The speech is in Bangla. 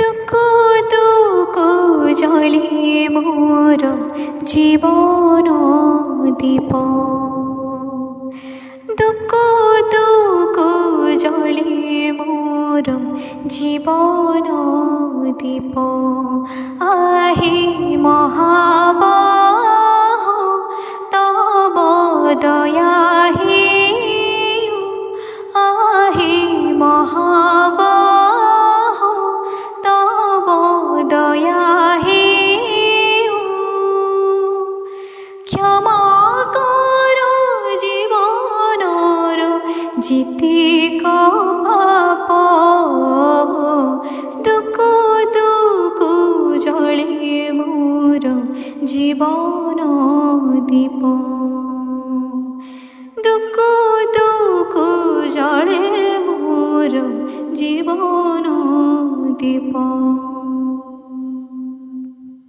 দুঃখ দুঃখ জলে মোর জীবন দীপ। দুঃখ দুঃখ জলে মোর জীবন দীপ। আহে মহাবাহ তব দয়া হে, আহে মহাবাহ তব দয়া হে। ক্ষমা কর জীবনর যেতিক পাপ। দুঃখ দুঃখ জলে মোর জীবন দীপ। দুঃখ দুঃখ জলে মোর জীবন দীপ।